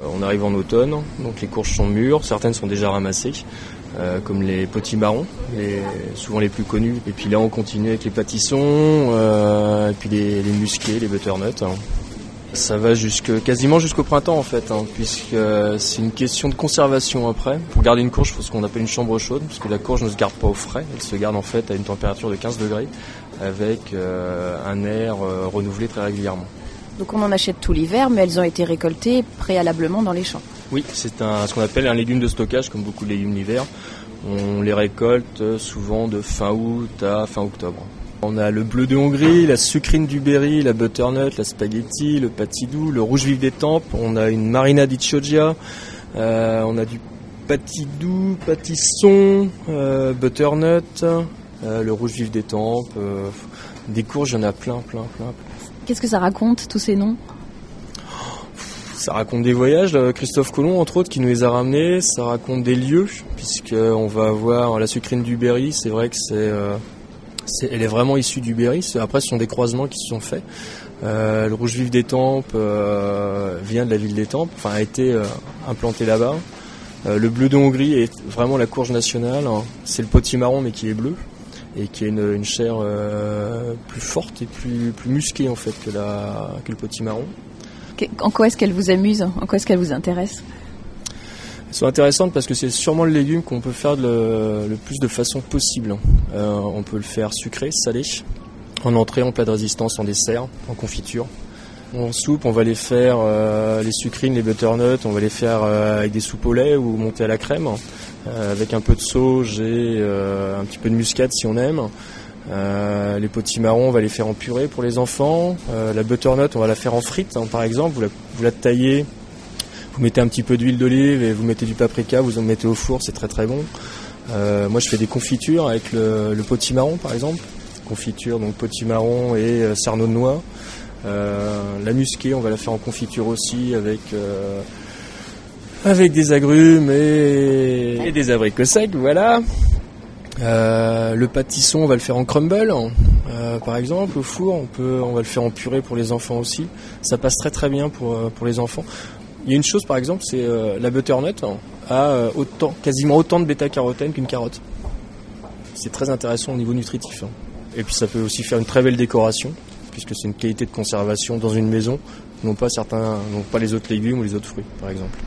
On arrive en automne, donc les courges sont mûres, certaines sont déjà ramassées, comme les potimarrons, souvent les plus connus. Et puis là on continue avec les pâtissons, et puis les musqués, les butternuts. Ça va quasiment jusqu'au printemps en fait, puisque c'est une question de conservation après. Pour garder une courge, il faut ce qu'on appelle une chambre chaude, parce que la courge ne se garde pas au frais, elle se garde en fait à une température de 15 degrés, avec un air renouvelé très régulièrement. Donc on en achète tout l'hiver, mais elles ont été récoltées préalablement dans les champs. Oui, c'est ce qu'on appelle un légume de stockage, comme beaucoup de légumes l'hiver. On les récolte souvent de fin août à fin octobre. On a le bleu de Hongrie, la sucrine du Berry, la butternut, la spaghetti, le patidou, le rouge vif des tempes. On a une marina di Chioggia, on a du patidou, pâtisson, butternut, le rouge vif des tempes. Des courges, il y en a plein. Qu'est-ce que ça raconte, tous ces noms ? Ça raconte des voyages, Christophe Colomb entre autres qui nous les a ramenés, ça raconte des lieux, puisqu'on va avoir la sucrine du Berry, c'est vrai que elle est vraiment issue du Berry, après ce sont des croisements qui se sont faits. Le rouge vif des tempes vient de la ville d'Étampes, a été implanté là-bas. Le bleu de Hongrie est vraiment la courge nationale, c'est le potimarron mais qui est bleu et qui a une chair plus forte et plus musquée en fait que le potimarron. En quoi est-ce qu'elle vous amuse ? En quoi est-ce qu'elle vous intéresse ? Elles sont intéressantes parce que c'est sûrement le légume qu'on peut faire le plus de façon possible. On peut le faire sucré, salé, en entrée, en plat de résistance, en dessert, en confiture. En soupe, on va les faire, les sucrines, les butternuts, on va les faire avec des soupes au lait ou montées à la crème, avec un peu de sauge et un petit peu de muscade si on aime. Les potimarrons, on va les faire en purée pour les enfants. La butternut, on va la faire en frites, par exemple. Vous la taillez, vous mettez un petit peu d'huile d'olive et vous mettez du paprika, vous en mettez au four, c'est très très bon. Moi, je fais des confitures avec le potimarron, par exemple. Confiture, donc potimarron et sarneau de noix. La musquée, on va la faire en confiture aussi avec des agrumes et des abricots secs, voilà. Le pâtisson, on va le faire en crumble, par exemple, au four. On va le faire en purée pour les enfants aussi. Ça passe très très bien pour les enfants. Il y a une chose, par exemple, c'est la butternut a quasiment autant de bêta-carotène qu'une carotte. C'est très intéressant au niveau nutritif. Et puis ça peut aussi faire une très belle décoration, puisque c'est une qualité de conservation dans une maison, non pas les autres légumes ou les autres fruits, par exemple.